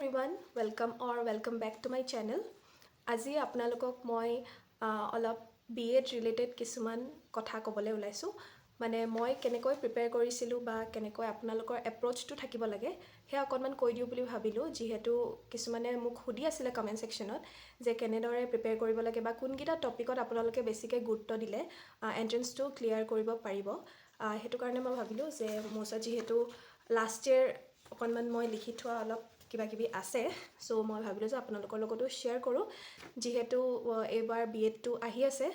everyone, welcome back to my channel. আজি আপোনালোকক মই অলপ BEd ৰিলেটেড কিছুমান কথা ক'বলৈ ওলাইছোঁ মানে মই কেনেকৈ প্ৰিপেয়াৰ কৰিছিলোঁ বা কেনেকৈ আপোনালোকৰ এপ্ৰ'চটো থাকিব লাগে সেয়া অকণমান কৈ দিওঁ বুলি ভাবিলোঁ যিহেতু কিছুমানে মোক সুধি আছিলে কমেণ্ট ছেকশ্যনত যে কেনেদৰে প্ৰিপেয়াৰ কৰিব লাগে বা কোনকেইটা টপিকত আপোনালোকে বেছিকৈ গুৰুত্ব দিলে এণ্ট্ৰেঞ্চটো ক্লিয়াৰ কৰিব পাৰিব সেইটো কাৰণে মই ভাবিলোঁ যে মোৰ ওচৰত যিহেতু লাষ্ট ইয়েৰ অকণমান মই লিখি থোৱা অলপ কিবা কিবি আছে সো মই ভাবিলোঁ যে আপোনালোকৰ লগতো শ্বেয়াৰ কৰোঁ যিহেতু এইবাৰ BEdটো আহি আছে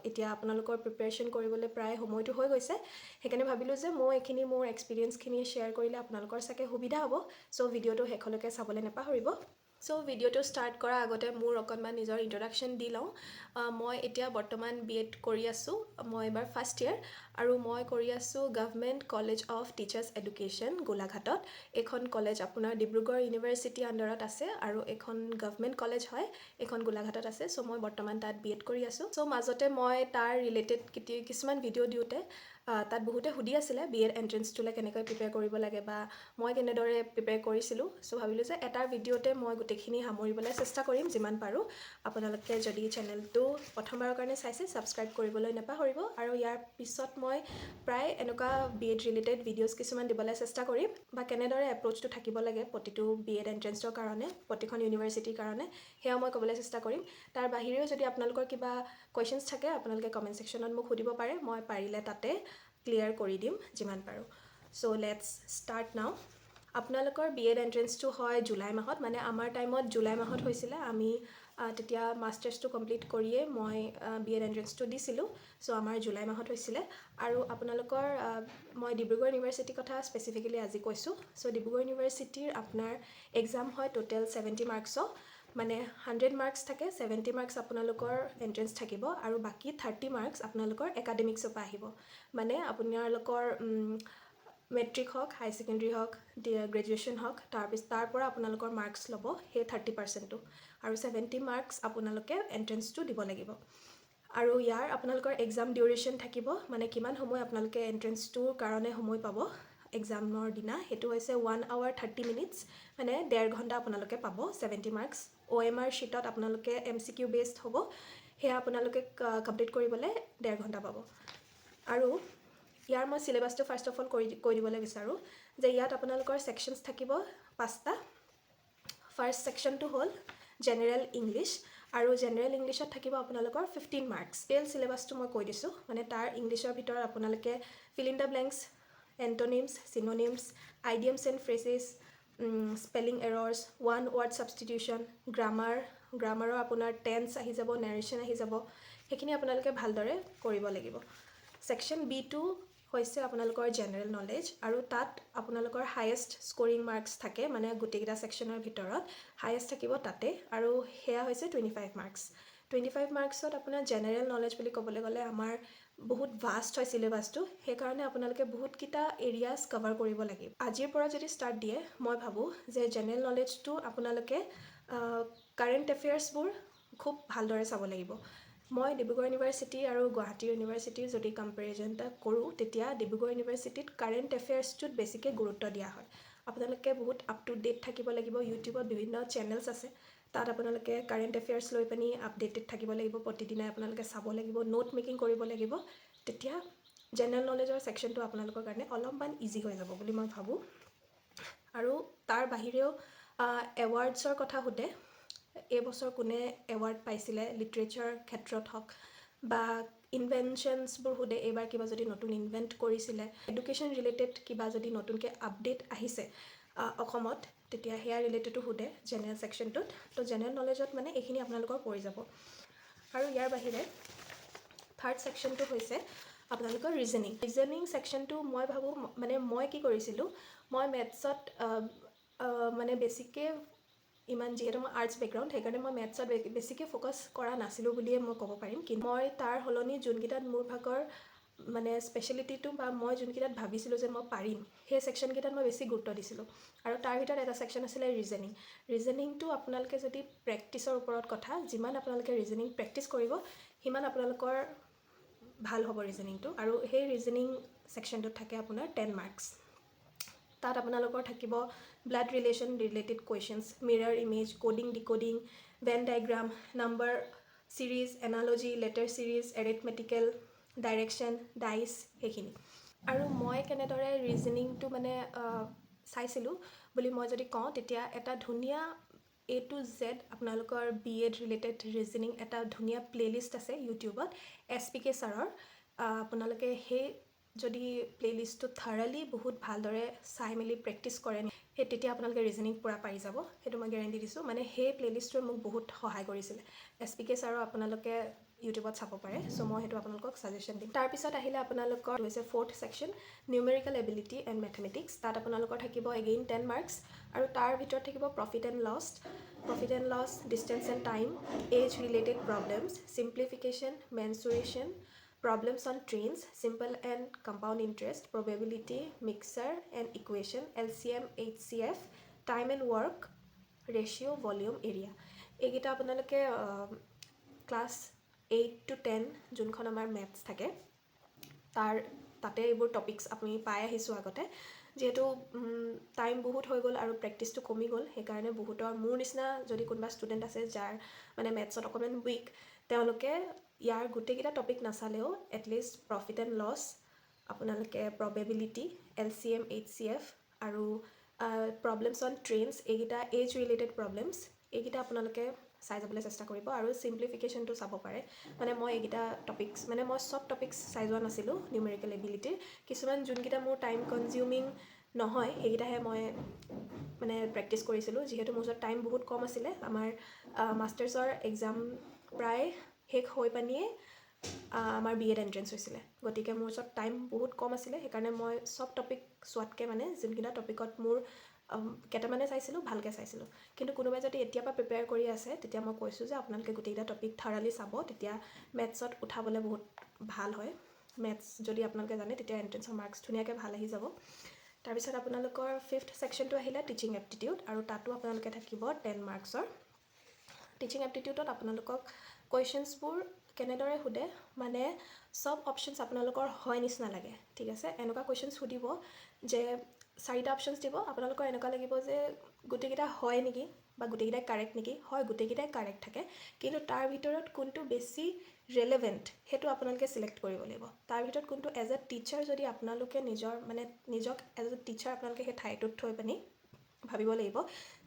এতিয়া আপোনালোকৰ প্ৰিপাৰেশ্যন কৰিবলৈ প্ৰায় সময়টো হৈ গৈছে সেইকাৰণে ভাবিলোঁ যে মই এইখিনি মোৰ এক্সপিৰিয়েঞ্চখিনি শ্বেয়াৰ কৰিলে আপোনালোকৰ চাগে সুবিধা হ'ব সো ভিডিঅ'টো শেষলৈকে চাবলৈ নাপাহৰিব সো ভিডিঅ'টো ষ্টাৰ্ট কৰাৰ আগতে মোৰ অকণমান নিজৰ ইন্ট্ৰডাকশ্যন দি লওঁ মই এতিয়া বৰ্তমান BEd কৰি আছোঁ মই এবাৰ ফাৰ্ষ্ট ইয়েৰ আৰু মই কৰি আছোঁ government college of teachers education গোলাঘাটত এইখন কলেজ আপোনাৰ ডিব্ৰুগড় ইউনিভাৰ্চিটি আণ্ডাৰত আছে আৰু এইখন গভৰ্ণমেণ্ট কলেজ হয় এইখন গোলাঘাটত আছে সো মই বৰ্তমান তাত BEd কৰি আছোঁ সো মাজতে মই তাৰ ৰিলেটেড কিছুমান ভিডিঅ' দিওঁতে তাত বহুতে সুধি আছিলে BEd এণ্ট্ৰেঞ্চটোলৈ কেনেকৈ প্ৰিপেয়াৰ কৰিব লাগে বা মই কেনেদৰে প্ৰিপেয়াৰ কৰিছিলোঁ সো ভাবিলোঁ যে এটাৰ ভিডিঅ'তে মই গোটেইখিনি সামৰিবলৈ চেষ্টা কৰিম যিমান পাৰোঁ আপোনালোকে যদি চেনেলটো প্ৰথমবাৰৰ কাৰণে চাইছে ছাবস্ক্ৰাইব কৰিবলৈ নাপাহৰিব আৰু ইয়াৰ পিছত মই প্ৰায় এনেকুৱা BEd ৰিলেটেড ভিডিঅ'জ কিছুমান দিবলৈ চেষ্টা কৰিম বা কেনেদৰে এপ্ৰ'চটো থাকিব লাগে প্ৰতিটো BEd এণ্ট্ৰেঞ্চৰ কাৰণে প্ৰতিখন ইউনিভাৰ্চিটিৰ কাৰণে সেয়া মই ক'বলৈ চেষ্টা কৰিম তাৰ বাহিৰেও যদি আপোনালোকৰ কিবা কুৱেশ্যনছ থাকে আপোনালোকে কমেণ্ট ছেকশ্যনত মোক সুধিব পাৰে মই পাৰিলে তাতে ক্লিয়াৰ কৰি দিম যিমান পাৰোঁ চ' লেটছ ষ্টাৰ্ট নাও আপোনালোকৰ BEd এণ্ট্ৰেঞ্চটো হয় জুলাই মাহত মানে আমাৰ টাইমত জুলাই মাহত হৈছিলে আমি তেতিয়া মাষ্টাৰ্ছটো কমপ্লিট কৰিয়ে মই BEd এণ্ট্ৰেঞ্চটো দিছিলোঁ চ' আমাৰ জুলাই মাহত হৈছিলে আৰু আপোনালোকৰ মই ডিব্ৰুগড় ইউনিভাৰ্চিটিৰ কথা স্পেচিফিকেলি আজি কৈছোঁ চ' ডিব্ৰুগড় ইউনিভাৰ্চিটিৰ আপোনাৰ এক্সাম হয় টোটেল 70 মাৰ্কছৰ মানে 100 মাৰ্কছ থাকে 70 মাৰ্কছ আপোনালোকৰ এণ্ট্ৰেঞ্চ থাকিব আৰু বাকী 30 মাৰ্কছ আপোনালোকৰ একাডেমিক্সৰ পৰা আহিব মানে আপোনালোকৰ মেট্ৰিক হওক হাই ছেকেণ্ডেৰী হওক গ্ৰেজুৱেশ্যন হওক তাৰ পৰা আপোনালোকৰ মাৰ্কছ ল'ব সেই 30%টো আৰু 70 মাৰ্কছ আপোনালোকে এণ্ট্ৰেঞ্চটো দিব লাগিব আৰু ইয়াৰ আপোনালোকৰ এক্সাম ডিউৰেশ্যন থাকিব মানে কিমান সময় আপোনালোকে এণ্ট্ৰেঞ্চটোৰ কাৰণে সময় পাব এক্সামৰ দিনা সেইটো হৈছে 1 hour 30 minutes মানে 1.5 ঘণ্টা আপোনালোকে পাব 70 মাৰ্কছ OMR শ্বীটত আপোনালোকে MCQ বেছড হ'ব সেয়া আপোনালোকে কমপ্লিট কৰিবলৈ 1.5 ঘণ্টা পাব আৰু ইয়াৰ মই চিলেবাছটো ফাৰ্ষ্ট অফ অল কৈ দিবলৈ বিচাৰোঁ যে ইয়াত আপোনালোকৰ ছেকশ্যনছ থাকিব 5টা ফাৰ্ষ্ট ছেকশ্যনটো হ'ল জেনেৰেল ইংলিছ আৰু জেনেৰেল ইংলিছত থাকিব আপোনালোকৰ 15 মাৰ্কছ টেল চিলেবাছটো মই কৈ দিছোঁ মানে তাৰ ইংলিছৰ ভিতৰত আপোনালোকে fill in the blanks antonyms synonyms idioms and phrases spelling errors one word substitution গ্ৰামাৰৰ আপোনাৰ টেন্স আহি যাব নেৰেশ্যন আহি যাব সেইখিনি আপোনালোকে ভালদৰে কৰিব লাগিব ছেকশ্যন B2 হৈছে আপোনালোকৰ জেনেৰেল নলেজ আৰু তাত আপোনালোকৰ হায়েষ্ট স্ক'ৰিং মাৰ্কছ থাকে মানে গোটেইকেইটা ছেকশ্যনৰ ভিতৰত হায়েষ্ট থাকিব তাতে আৰু সেয়া হৈছে 25 মাৰ্কছ 25 মাৰ্কছত আপোনাৰ জেনেৰেল নলেজ বুলি ক'বলৈ গ'লে আমাৰ বহুত ভাষ্ট হয় চিলেবাছটো সেইকাৰণে আপোনালোকে বহুতকেইটা এৰিয়াজ কভাৰ কৰিব লাগিব আজিৰ পৰা যদি ষ্টাৰ্ট দিয়ে মই ভাবোঁ যে জেনেৰেল নলেজটো আপোনালোকে কাৰেণ্ট এফেয়াৰ্ছবোৰ খুব ভালদৰে চাব লাগিব মই ডিব্ৰুগড় ইউনিভাৰ্চিটি আৰু গুৱাহাটী ইউনিভাৰ্চিটিৰ যদি কম্পেৰিজন এটা কৰোঁ তেতিয়া ডিব্ৰুগড় ইউনিভাৰ্চিটিত কাৰেণ্ট এফেয়াৰ্ছটোত বেছিকৈ গুৰুত্ব দিয়া হয় আপোনালোকে বহুত আপ টু ডেট থাকিব লাগিব ইউটিউবত বিভিন্ন চেনেলছ আছে তাত আপোনালোকে কাৰেণ্ট এফেয়াৰ্ছ লৈ পিনি আপডেটেড থাকিব লাগিব প্ৰতিদিনাই আপোনালোকে চাব লাগিব নোট মেকিং কৰিব লাগিব তেতিয়া জেনেৰেল নলেজৰ ছেকশ্যনটো আপোনালোকৰ কাৰণে অলপমান ইজি হৈ যাব বুলি মই ভাবোঁ আৰু তাৰ বাহিৰেও এৱাৰ্ডছৰ কথা সোধে এইবছৰ কোনে এৱাৰ্ড পাইছিলে লিটাৰেচাৰ ক্ষেত্ৰত হওক বা ইনভেনশ্যনছবোৰ সোধে এইবাৰ কিবা যদি নতুন ইনভেণ্ট কৰিছিলে এডুকেশ্যন ৰিলেটেড কিবা যদি নতুনকৈ আপডেট আহিছে অসমত তেতিয়া সেয়া ৰিলেটেডো সোধে জেনেৰেল ছেকশ্যনটোত তো জেনেৰেল নলেজত মানে এইখিনি আপোনালোকৰ পৰি যাব আৰু ইয়াৰ বাহিৰে থাৰ্ড ছেকশ্যনটো হৈছে আপোনালোকৰ ৰিজনিং ছেকশ্যনটো মই ভাবোঁ মানে মই কি কৰিছিলোঁ মই মেথছত মানে বেছিকৈ ইমান যিহেতু মই আৰ্টছ বেকগ্ৰাউণ্ড সেইকাৰণে মই মেথছত বেছিকৈ ফ'কাছ কৰা নাছিলোঁ বুলিয়ে মই ক'ব পাৰিম কিন্তু মই তাৰ সলনি যোনকেইটাত মোৰ ভাগৰ মানে স্পেচিয়েলিটিটো বা মই যোনকেইটাত ভাবিছিলোঁ যে মই পাৰিম সেই ছেকশ্যনকেইটাত মই বেছি গুৰুত্ব দিছিলোঁ আৰু তাৰ ভিতৰত এটা ছেকশ্যন আছিলে ৰিজনিংটো আপোনালোকে যদি প্ৰেক্টিছৰ ওপৰত কথা যিমান আপোনালোকে ৰিজনিং প্ৰেক্টিছ কৰিব সিমান আপোনালোকৰ ভাল হ'ব ৰিজনিংটো আৰু সেই ৰিজনিং ছেকশ্যনটোত থাকে আপোনাৰ 10 মাৰ্কছ তাত আপোনালোকৰ থাকিব blood related questions, mirror image, coding decoding, venn diagram, number series, analogy, letter series, arithmetical, direction, dice, সেইখিনি। আৰু মই কেনেদৰে ৰিজনিংটো মানে চাইছিলোঁ বুলি মই যদি কওঁ, তেতিয়া এটা ধুনীয়া A to Z আপোনালোকৰ BEd ৰিলেটেড ৰিজনিং এটা ধুনীয়া প্লে'লিষ্ট আছে ইউটিউবত SPK ছাৰৰ। আপোনালোকে সেই যদি প্লে'লিষ্টটো থাৰলি বহুত ভালদৰে চাই মেলি প্ৰেক্টিছ কৰে সেই তেতিয়া আপোনালোকে ৰিজনিং পূৰা পাৰি যাব, সেইটো মই গেৰেণ্টি দিছোঁ। মানে সেই প্লে'লিষ্টটোৱে মোক বহুত সহায় কৰিছিলে। SPK ছাৰৰ আপোনালোকে ইউটিউবত চাব পাৰে, চ' মই সেইটো আপোনালোকক ছাজেশ্যন দিম। তাৰপিছত আহিলে আপোনালোকৰ হৈছে 4th section, numerical ability and mathematics. তাত আপোনালোকৰ থাকিব এগেইন 10 মাৰ্কছ, আৰু তাৰ ভিতৰত থাকিব profit and loss, distance and time, age related problems, simplification, mensuration, problems on trains, simple and compound interest, probability, mixer and equation, LCM, HCF, time and work, ratio, volume, area. এইকেইটা আপোনালোকে class 8 to 10 যোনখন আমাৰ maths থাকে তাতে এইবোৰ topics আপুনি পাই আহিছোঁ আগতে। যিহেতু টাইম বহুত হৈ গ'ল আৰু প্ৰেক্টিছটো কমি গ'ল, সেইকাৰণে বহুতৰ মোৰ নিচিনা যদি কোনোবা ষ্টুডেণ্ট আছে যাৰ মানে মেথছত অকণমান উইক, তেওঁলোকে ইয়াৰ গোটেইকেইটা টপিক নাচালেও এটলিষ্ট প্ৰফিট এণ্ড লছ, আপোনালোকে প্ৰবেবিলিটি, LCM, HCF আৰু প্ৰব্লেমছ অন ট্ৰেইনছ, এইকেইটা এজ ৰিলেটেড প্ৰব্লেমছ, এইকেইটা আপোনালোকে চাই যাবলৈ চেষ্টা কৰিব। আৰু চিম্প্লিফিকেশ্যনটো চাব পাৰে। মানে মই এইকেইটা টপিকছ মানে মই চব টপিকছ চাই যোৱা নাছিলোঁ নিউমেৰিকেল এবিলিটিৰ, কিছুমান যোনকেইটা মোৰ টাইম কনজিউমিং নহয় সেইকেইটাহে মই মানে প্ৰেক্টিছ কৰিছিলোঁ। যিহেতু মোৰ ওচৰত টাইম বহুত কম আছিলে, আমাৰ মাষ্টাৰ্ছৰ এক্সাম প্ৰায় শেষ হৈ পানিয়ে আমাৰ BEd এণ্ট্ৰেঞ্চ হৈছিলে, গতিকে মোৰ ওচৰত টাইম বহুত কম আছিলে। সেইকাৰণে মই চব টপিক চোৱাতকৈ মানে যোনকেইটা টপিকত মোৰ কেইটামানে চাইছিলোঁ ভালকৈ চাইছিলোঁ। কিন্তু কোনোবাই যদি এতিয়াৰ পৰা প্ৰিপেয়াৰ কৰি আছে তেতিয়া মই কৈছোঁ যে আপোনালোকে গোটেইকেইটা টপিক থাৰালি চাব, তেতিয়া মেথছত উঠাবলৈ বহুত ভাল হয়। মেথছ যদি আপোনালোকে জানে তেতিয়া এণ্ট্ৰেঞ্চৰ মাৰ্কছ ধুনীয়াকৈ ভাল আহি যাব। তাৰপিছত আপোনালোকৰ 5th ছেকশ্যনটো আহিলে টিচিং এপ্টিটিউড, আৰু তাতো আপোনালোকে থাকিব 10 মাৰ্কছৰ। টিচিং এপ্টিটিউডত আপোনালোকক কুৱেশ্যনছবোৰ কেনেদৰে সোধে মানে চব অপশ্যনছ আপোনালোকৰ হয় নিচিনা লাগে, ঠিক আছে। এনেকুৱা কুৱেশ্যনছ সুধিব যে 4টা অপশ্যনছ দিব, আপোনালোকৰ এনেকুৱা লাগিব যে গোটেইকেইটা হয় নেকি বা গোটেইকেইটাই কাৰেক্ট নেকি। হয়, গোটেইকেইটাই কাৰেক্ট থাকে, কিন্তু তাৰ ভিতৰত কোনটো বেছি ৰেলেভেণ্ট সেইটো আপোনালোকে ছিলেক্ট কৰিব লাগিব। তাৰ ভিতৰত কোনটো এজ এ টিচাৰ যদি আপোনালোকে নিজক এজ এ টিচাৰ আপোনালোকে সেই ঠাইটোত থৈ পিনি ভাবিব লাগিব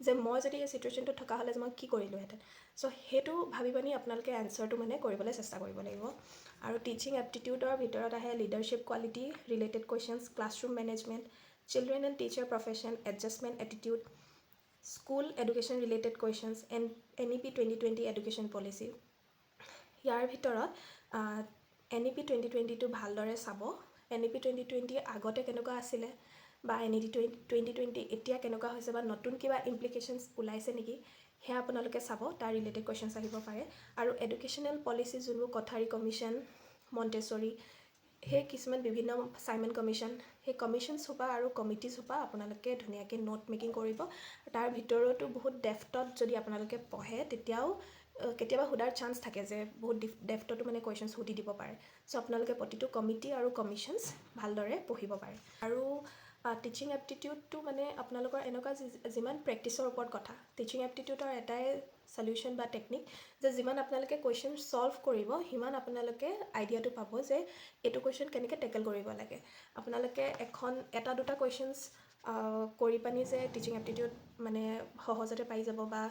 যে মই যদি এই চিটুৱেশ্যনটোত থকা হ'লে যে মই কি কৰিলোঁহেঁতেন। চ' সেইটো ভাবি পানি আপোনালোকে এনচাৰটো মানে কৰিবলৈ চেষ্টা কৰিব লাগিব। আৰু টিচিং এপ্টিটিউডৰ ভিতৰত আহে leadership quality related questions, classroom management, children and teacher profession, adjustment attitude, school education related questions, NEP 2020 education policy. ইয়াৰ ভিতৰত NEP 2020টো ভালদৰে চাব। NEP 2020 আগতে কেনেকুৱা আছিলে বা NEP 2020 এতিয়া কেনেকুৱা হৈছে বা নতুন কিবা ইমপ্লিকেশ্যনছ ওলাইছে নেকি সেয়া আপোনালোকে চাব, তাৰ ৰিলেটেড কুৱেশ্যনছ আহিব পাৰে। আৰু এডুকেশ্যনেল পলিচি যোনবোৰ কঠাৰী কমিশ্যন, মণ্টেছৰী, সেই কিছুমান বিভিন্ন চাইমন কমিশ্যন, সেই কমিশ্যন সোপা আৰু কমিটিজ সোপা আপোনালোকে ধুনীয়াকৈ নোট মেকিং কৰিব। তাৰ ভিতৰতো বহুত ডেফটত যদি আপোনালোকে পঢ়ে তেতিয়াও কেতিয়াবা সোধাৰ চান্স থাকে যে বহুত ডেফটতো মানে কুৱেশ্যনছ সুধি দিব পাৰে। চ' আপোনালোকে প্ৰতিটো কমিটি আৰু কমিশ্যনছ ভালদৰে পঢ়িব পাৰে। আৰু টিচিং এপ্টিটিউডটো মানে আপোনালোকৰ এনেকুৱা যিমান প্ৰেক্টিছৰ ওপৰত কথা। টিচিং এপ্টিটিউডৰ এটাই চলিউশ্যন বা টেকনিক যে যিমান আপোনালোকে কুৱেশ্যন ছল্ভ কৰিব সিমান আপোনালোকে আইডিয়াটো পাব যে এইটো কুৱেশ্যন কেনেকৈ টেকেল কৰিব লাগে। আপোনালোকে এটা দুটা কুৱেশ্যনছ কৰি পানি যে টিচিং এপ্টিটিউড মানে সহজতে পাই যাব বা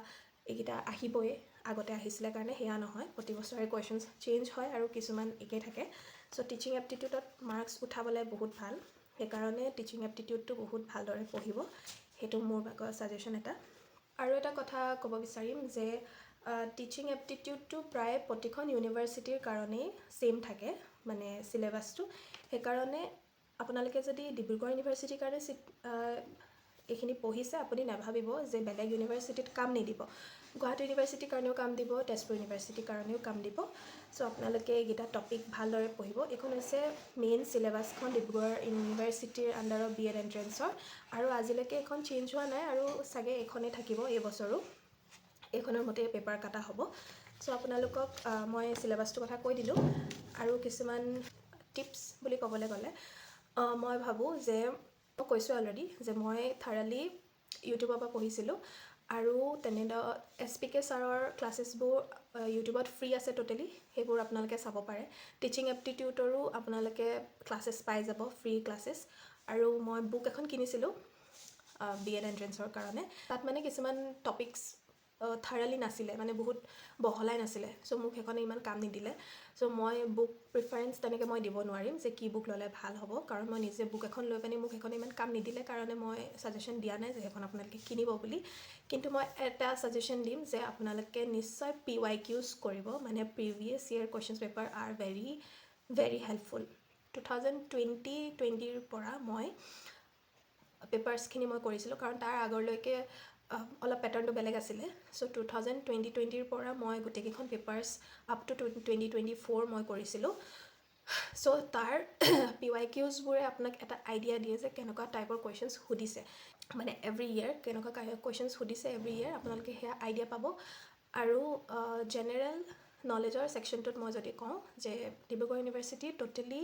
এইকেইটা আহিবই আগতে আহিছিলে কাৰণে সেয়া নহয়, প্ৰতি বছৰে কুৱেশ্যনছ চেঞ্জ হয় আৰু কিছুমান একেই থাকে। চ' টিচিং এপ্টিটিউডত মাৰ্কছ উঠাবলৈ বহুত ভাল, সেইকাৰণে টিচিং এপ্টিটিউডটো বহুত ভালদৰে পঢ়িব, সেইটো মোৰ ছাজেশ্যন এটা। আৰু এটা কথা ক'ব বিচাৰিম যে টিচিং এপ্টিটিউডটো প্ৰায় প্ৰতিখন ইউনিভাৰ্চিটিৰ কাৰণেই ছেইম থাকে মানে চিলেবাছটো। সেইকাৰণে আপোনালোকে যদি ডিব্ৰুগড় ইউনিভাৰ্চিটিৰ কাৰণে এইখিনি পঢ়িছে আপুনি নাভাবিব যে বেলেগ ইউনিভাৰ্চিটিত কাম নিদিব। গুৱাহাটী ইউনিভাৰ্চিটিৰ কাৰণেও কাম দিব, তেজপুৰ ইউনিভাৰ্চিটিৰ কাৰণেও কাম দিব। চ' আপোনালোকে এইকেইটা টপিক ভালদৰে পঢ়িব। এইখন হৈছে মেইন চিলেবাছখন ডিব্ৰুগড় ইউনিভাৰ্চিটিৰ আণ্ডাৰৰ BEd এণ্ট্ৰেঞ্চৰ, আৰু আজিলৈকে এইখন চেঞ্জ হোৱা নাই আৰু চাগে এইখনেই থাকিব এইবছৰো। এইখনৰ মতে পেপাৰ কাটা হ'ব। চ' আপোনালোকক মই চিলেবাছটোৰ কথা কৈ দিলোঁ। আৰু কিছুমান টিপছ বুলি ক'বলৈ গ'লে মই ভাবোঁ যে মই কৈছোঁ অলৰেডি যে মই থাৰলি ইউটিউবৰ পৰা পঢ়িছিলোঁ আৰু তেনেদৰে SPK ছাৰৰ ক্লাছেছবোৰ ইউটিউবত ফ্ৰী আছে টোটেলি, সেইবোৰ আপোনালোকে চাব পাৰে। টিচিং এপ্টিটিউডৰো আপোনালোকে ক্লাছেছ পাই যাব, ফ্ৰী ক্লাছেছ। আৰু মই বুক এখন কিনিছিলোঁ BEd এণ্ট্ৰেঞ্চৰ কাৰণে। তাত মানে কিছুমান টপিকছ থাৰলি নাছিলে, মানে বহুত বহলাই নাছিলে, চ' মোক সেইখনে ইমান কাম নিদিলে। চ' মই বুক প্ৰিফাৰেঞ্চ তেনেকৈ মই দিব নোৱাৰিম যে কি বুক ল'লে ভাল হ'ব, কাৰণ মই নিজে বুক এখন লৈ পিনি মোক সেইখন ইমান কাম নিদিলে কাৰণে মই ছাজেশ্যন দিয়া নাই যে সেইখন আপোনালোকে কিনিব বুলি। কিন্তু মই এটা ছাজেশ্যন দিম যে আপোনালোকে নিশ্চয় PYQs কৰিব, মানে previous year questions paper are very helpful. 2020-20ৰ পৰা মই পেপাৰ্ছখিনি মই কৰিছিলোঁ, কাৰণ তাৰ আগলৈকে অলপ পেটাৰ্ণটো বেলেগ আছিলে। চ' 2020-20ৰ পৰা মই গোটেইকেইখন পেপাৰ্ছ আপ টু 2024 মই কৰিছিলোঁ। চ' তাৰ PYQsবোৰে আপোনাক এটা আইডিয়া দিয়ে যে কেনেকুৱা টাইপৰ কুৱেশ্যনছ সুধিছে, মানে এভৰি ইয়েৰ কেনেকুৱা কুৱেশ্যনছ সুধিছে এভৰি ইয়েৰ, আপোনালোকে সেয়া আইডিয়া পাব। আৰু জেনেৰেল নলেজৰ ছেকশ্যনটোত মই যদি কওঁ যে Dibrugarh university totally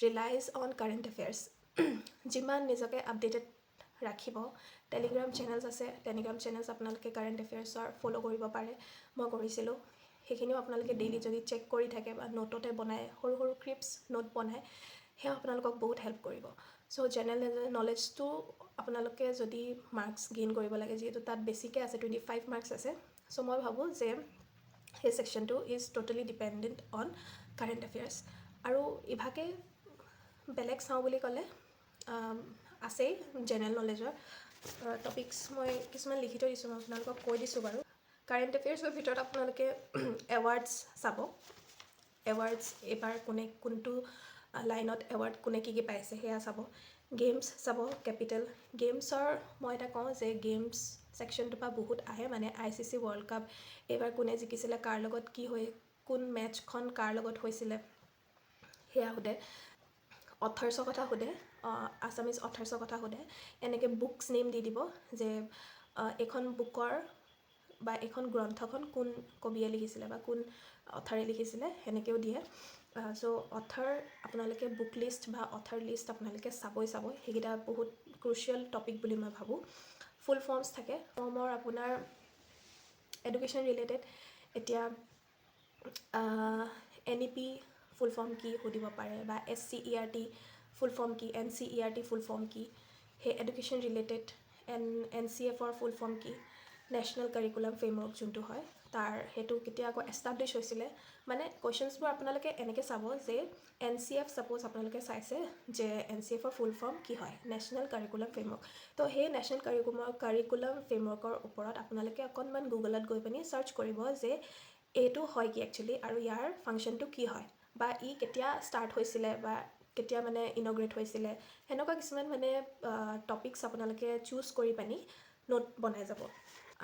rely on current affairs. যিমান নিজকে আপডেটেড ৰাখিব, টেলিগ্ৰাম চেনেলছ আছে, টেলিগ্ৰাম চেনেলছ আপোনালোকে কাৰেণ্ট এফেয়াৰ্ছৰ ফ'ল' কৰিব পাৰে। মই কৰিছিলোঁ, সেইখিনিও আপোনালোকে ডেইলি যদি চেক কৰি থাকে বা নোটতে বনায়, সৰু সৰু ক্লিপছ নোট বনায়, সেয়া আপোনালোকক বহুত হেল্প কৰিব। চ' জেনেৰেল নলেজটো আপোনালোকে যদি মাৰ্কছ গেইন কৰিব লাগে, যিহেতু তাত বেছিকৈ আছে, 25 মাৰ্কছ আছে। চ' মই ভাবোঁ যে সেই ছেকশ্যনটো is totally dependent on current affairs. আৰু ইভাগে বেলেগ চাওঁ বুলি ক'লে আছেই জেনেৰেল নলেজৰ টপিকছ, মই কিছুমান লিখি থৈ দিছোঁ, মই আপোনালোকক কৈ দিছোঁ বাৰু। কাৰেণ্ট এফেয়াৰ্ছৰ ভিতৰত আপোনালোকে এৱাৰ্ডছ চাব, এৱাৰ্ডছ এইবাৰ কোনে কোনটো লাইনত এৱাৰ্ড কোনে কি পাইছে সেয়া চাব। গেমছ চাব, কেপিটেল গেমছৰ মই এটা কওঁ যে গেমছ ছেকশ্যনটোৰ পৰা বহুত আহে, মানে ICC ৱৰ্ল্ড কাপ এইবাৰ কোনে জিকিছিলে, কাৰ লগত কি হৈ, কোন মেটছখন কাৰ লগত হৈছিলে সেয়া সোধে। অথাৰ্ছৰ কথা সোধে, আছামিজ অথাৰ্ছৰ কথা সোধে। এনেকৈ বুকছ নেম দি দিব যে এইখন বুকৰ বা এইখন গ্ৰন্থখন কোন কবিয়ে লিখিছিলে বা কোন অথাৰে লিখিছিলে, সেনেকৈও দিয়ে। চ' অথাৰ আপোনালোকে বুক লিষ্ট বা অথাৰ লিষ্ট আপোনালোকে চাবই। সেইকেইটা বহুত ক্ৰুচিয়েল টপিক বুলি মই ভাবোঁ। ফুল ফৰ্মছ থাকে, ফৰ্মৰ আপোনাৰ এডুকেশ্যন ৰিলেটেড, এতিয়া NEP ফুল ফৰ্ম কি সুধিব পাৰে, বা SCERT ফুল ফৰ্ম কি, NCERT ফুল ফৰ্ম কি, সেই এডুকেশ্যন ৰিলেটেড। NCFৰ ফুল ফৰ্ম কি, নেশ্যনেল কাৰিকুলাম ফ্ৰেমৱৰ্ক যোনটো হয় তাৰ, সেইটো কেতিয়া আকৌ এষ্টাব্লিছ হৈছিলে। মানে কুৱেশ্যনছবোৰ আপোনালোকে এনেকৈ চাব যে NCF ছাপ'জ আপোনালোকে চাইছে যে NCFৰ ফুল ফৰ্ম কি হয়, নেশ্যনেল কাৰিকুলাম ফ্ৰেমৱৰ্ক। তো সেই নেশ্যনেল কাৰিকুলাম ফ্ৰেমৱৰ্কৰ ওপৰত আপোনালোকে অকণমান গুগলত গৈ পিনি ছাৰ্চ কৰিব যে এইটো হয় কি একচুৱেলি, আৰু ইয়াৰ ফাংচনটো কি হয়, বা ই কেতিয়া ষ্টাৰ্ট হৈছিলে বা কেতিয়া মানে ইনগ্ৰেট হৈছিলে, সেনেকুৱা কিছুমান মানে টপিকছ আপোনালোকে চুজ কৰি পিনি নোট বনাই যাব।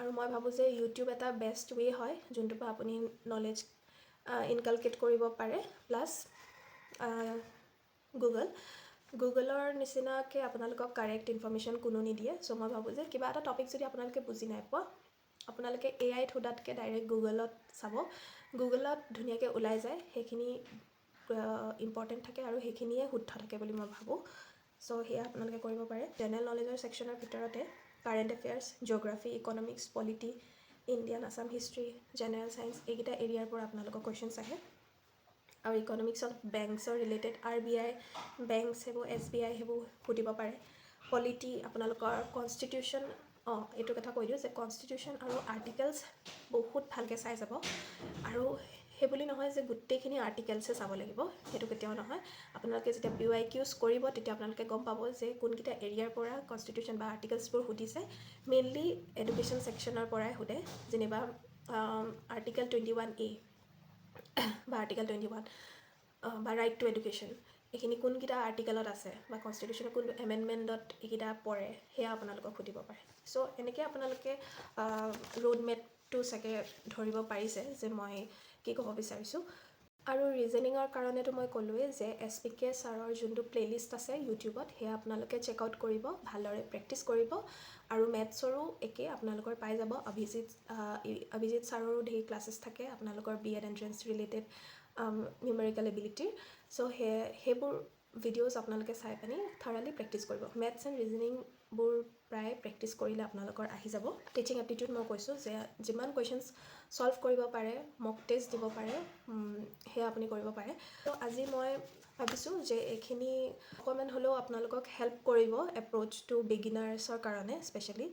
আৰু মই ভাবোঁ যে ইউটিউব এটা বেষ্ট ৱে হয়, যোনটোৰ পৰা আপুনি নলেজ ইনকালকেট কৰিব পাৰে। প্লাছ গুগলৰ নিচিনাকৈ আপোনালোকক কাৰেক্ট ইনফৰ্মেশ্যন কোনো নিদিয়ে। চ' মই ভাবোঁ যে কিবা এটা টপিক যদি আপোনালোকে বুজি নাই পোৱা, আপোনালোকে AIত সোধাতকৈ ডাইৰেক্ট গুগলত চাব। গুগলত ধুনীয়াকৈ ওলাই যায়, সেইখিনি ইম্পৰ্টেণ্ট থাকে আৰু সেইখিনিয়ে শুদ্ধ থাকে বুলি মই ভাবোঁ। চ' সেয়া আপোনালোকে কৰিব পাৰে। জেনেৰেল নলেজৰ ছেকশ্যনৰ ভিতৰতে current affairs, geography, economics, polity, Indian, Assam history, general science, এইকেইটা এৰিয়াৰ পৰা আপোনালোকৰ কুৱেশ্যনছ আহে। আৰু ইকনমিক্সত বেংকছৰ ৰিলেটেড RBI, বেংকছ সেইবোৰ SBI সেইবোৰ সুধিব পাৰে। পলিটি আপোনালোকৰ কনষ্টিটিউশ্যন, এইটো কথা কৈ দিওঁ যে কনষ্টিটিউশ্যন আৰু আৰ্টিকেলছ বহুত ভালকৈ চাই যাব। আৰু সেইবুলি নহয় যে গোটেইখিনি আৰ্টিকেলছে চাব লাগিব, সেইটো কেতিয়াও নহয়। আপোনালোকে যেতিয়া PYQs কৰিব তেতিয়া আপোনালোকে গম পাব যে কোনকেইটা এৰিয়াৰ পৰা কনষ্টিটিউশ্যন বা আৰ্টিকেলছবোৰ সুধিছে। মেইনলি এডুকেশ্যন ছেকশ্যনৰ পৰাই সোধে, যেনিবা আৰ্টিকেল 21A বা আৰ্টিকেল 21 বা ৰাইট টু এডুকেশ্যন, এইখিনি কোনকেইটা আৰ্টিকেলত আছে বা কনষ্টিটিউশ্যনৰ কোনটো এমেণ্ডমেণ্টত এইকেইটা পৰে, সেয়া আপোনালোকক সুধিব পাৰে। চ' এনেকৈ আপোনালোকে ৰোড মেপটো চাগে ধৰিব পাৰিছে যে মই কি ক'ব বিচাৰিছোঁ। আৰু ৰিজনিঙৰ কাৰণেতো মই ক'লোৱেই যে SPK ছাৰৰ যোনটো প্লে'লিষ্ট আছে ইউটিউবত, সেয়া আপোনালোকে চেকআউট কৰিব, ভালদৰে প্ৰেক্টিছ কৰিব। আৰু মেথছৰো একেই, আপোনালোকৰ পাই যাব। অভিজিত ছাৰৰো ধেৰ ক্লাছেছ থাকে আপোনালোকৰ BEd এণ্ট্ৰেঞ্চ ৰিলেটেড নিউমেৰিকেল এবিলিটিৰ। চ' সেইবোৰ ভিডিঅ'জ আপোনালোকে চাই পিনি থাৰালি প্ৰেক্টিছ কৰিব মেথছ এণ্ড ৰিজনিংবোৰ প্ৰায় প্ৰেক্টিছ কৰিলে আপোনালোকৰ আহি যাব টিচিং এপ্টিটিউড মই কৈছোঁ যে যিমান কুৱেশ্যনছ ছল্ভ কৰিব পাৰে মক টেষ্ট দিব পাৰে সেয়া আপুনি কৰিব পাৰে তো আজি মই ভাবিছোঁ যে এইখিনি অকণমান হ'লেও আপোনালোকক হেল্প কৰিব এপ্ৰ'চ টু বিগিনাৰ্ছৰ কাৰণে স্পেচিয়েলি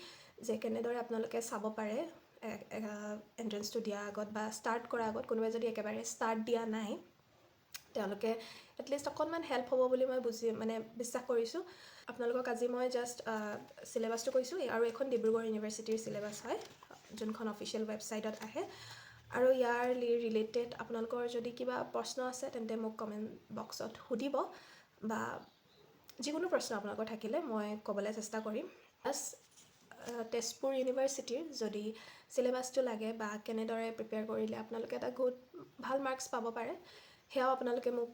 যে কেনেদৰে আপোনালোকে চাব পাৰে এণ্ট্ৰেঞ্চটো দিয়াৰ আগত বা ষ্টাৰ্ট কৰাৰ আগত কোনোবাই যদি একেবাৰে ষ্টাৰ্ট দিয়া নাই তেওঁলোকে এটলিষ্ট অকণমান হেল্প হ'ব বুলি মই বিশ্বাস কৰিছোঁ আপোনালোকক আজি মই জাষ্ট চিলেবাছটো কৈছোঁ আৰু এখন ডিব্ৰুগড় ইউনিভাৰ্চিটিৰ চিলেবাছ হয় যোনখন অফিচিয়েল ৱেবছাইটত আহে আৰু ইয়াৰ ৰিলেটেড আপোনালোকৰ যদি কিবা প্ৰশ্ন আছে তেন্তে মোক কমেণ্ট বক্সত সুধিব বা যিকোনো প্ৰশ্ন আপোনালোকৰ থাকিলে মই ক'বলৈ চেষ্টা কৰিম প্লাছ তেজপুৰ ইউনিভাৰ্চিটিৰ যদি চিলেবাছটো লাগে বা কেনেদৰে প্ৰিপেয়াৰ কৰিলে আপোনালোকে এটা ভাল মাৰ্কছ পাব পাৰে সেয়াও আপোনালোকে মোক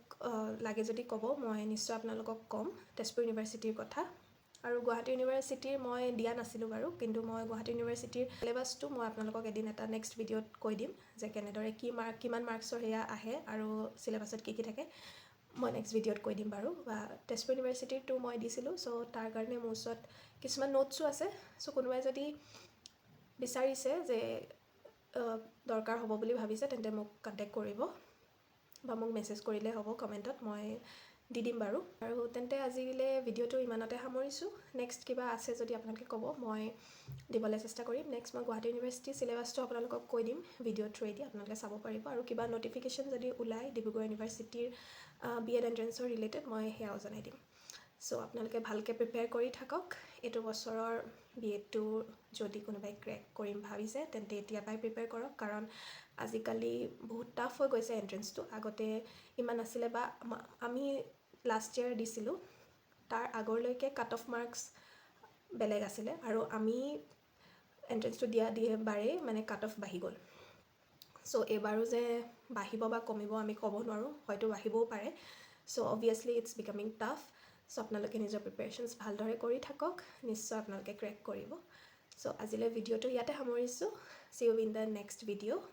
লাগে যদি ক'ব মই নিশ্চয় আপোনালোকক ক'ম তেজপুৰ ইউনিভাৰ্চিটিৰ কথা আৰু গুৱাহাটী ইউনিভাৰ্চিটিৰ মই দিয়া নাছিলোঁ বাৰু কিন্তু মই গুৱাহাটী ইউনিভাৰ্চিটিৰ চিলেবাছটো মই আপোনালোকক এদিন এটা নেক্সট ভিডিঅ'ত কৈ দিম যে কেনেদৰে কিমান মাৰ্কছৰ সেয়া আহে আৰু চিলেবাছত কি থাকে মই নেক্সট ভিডিঅ'ত কৈ দিম বাৰু বা তেজপুৰ ইউনিভাৰ্চিটিৰটো মই দিছিলোঁ চ' তাৰ কাৰণে মোৰ ওচৰত কিছুমান নোটছো আছে চ' কোনোবাই যদি বিচাৰিছে যে দৰকাৰ হ'ব বুলি ভাবিছে তেন্তে মোক কণ্টেক্ট কৰিব বা মোক মেছেজ কৰিলে হ'ব কমেণ্টত মই দি দিম বাৰু আৰু তেন্তে আজিলৈ ভিডিঅ'টো ইমানতে সামৰিছোঁ নেক্সট কিবা আছে যদি আপোনালোকে ক'ব মই দিবলৈ চেষ্টা কৰিম নেক্সট মই গুৱাহাটী ইউনিভাৰ্চিটিৰ চিলেবাছটো আপোনালোকক কৈ দিম ভিডিঅ' থ্ৰুৱেদি আপোনালোকে চাব পাৰিব আৰু কিবা ন'টিফিকেশ্যন যদি ওলায় ডিব্ৰুগড় ইউনিভাৰ্চিটিৰ BEd এণ্ট্ৰেঞ্চৰ ৰিলেটেড মই সেয়াও জনাই দিম চ' আপোনালোকে ভালকৈ প্ৰিপেয়াৰ কৰি থাকক এইটো বছৰৰ BEdটো যদি কোনোবাই ক্ৰেক কৰিম ভাবিছে তেন্তে এতিয়াৰ পৰাই প্ৰিপেয়াৰ কৰক কাৰণ আজিকালি বহুত টাফ হৈ গৈছে এণ্ট্ৰেঞ্চটো আগতে ইমান নাছিলে বা আমি লাষ্ট ইয়েৰ দিছিলোঁ তাৰ আগলৈকে কাট অফ মাৰ্কছ বেলেগ আছিলে আৰু আমি এণ্ট্ৰেঞ্চটো দিয়ে বাৰেই কাট অফ বাঢ়ি গ'ল চ' এইবাৰো যে বাঢ়িব বা কমিব আমি ক'ব নোৱাৰোঁ হয়তো বাঢ়িবও পাৰে চ' অবভিয়াছলি ইটছ বিকামিং টাফ চ' আপোনালোকে নিজৰ প্ৰিপেৰেশ্যনছ ভালদৰে কৰি থাকক নিশ্চয় আপোনালোকে ক্ৰেক কৰিব চ' আজিলৈ ভিডিঅ'টো ইয়াতে সামৰিছোঁ see you in the next video'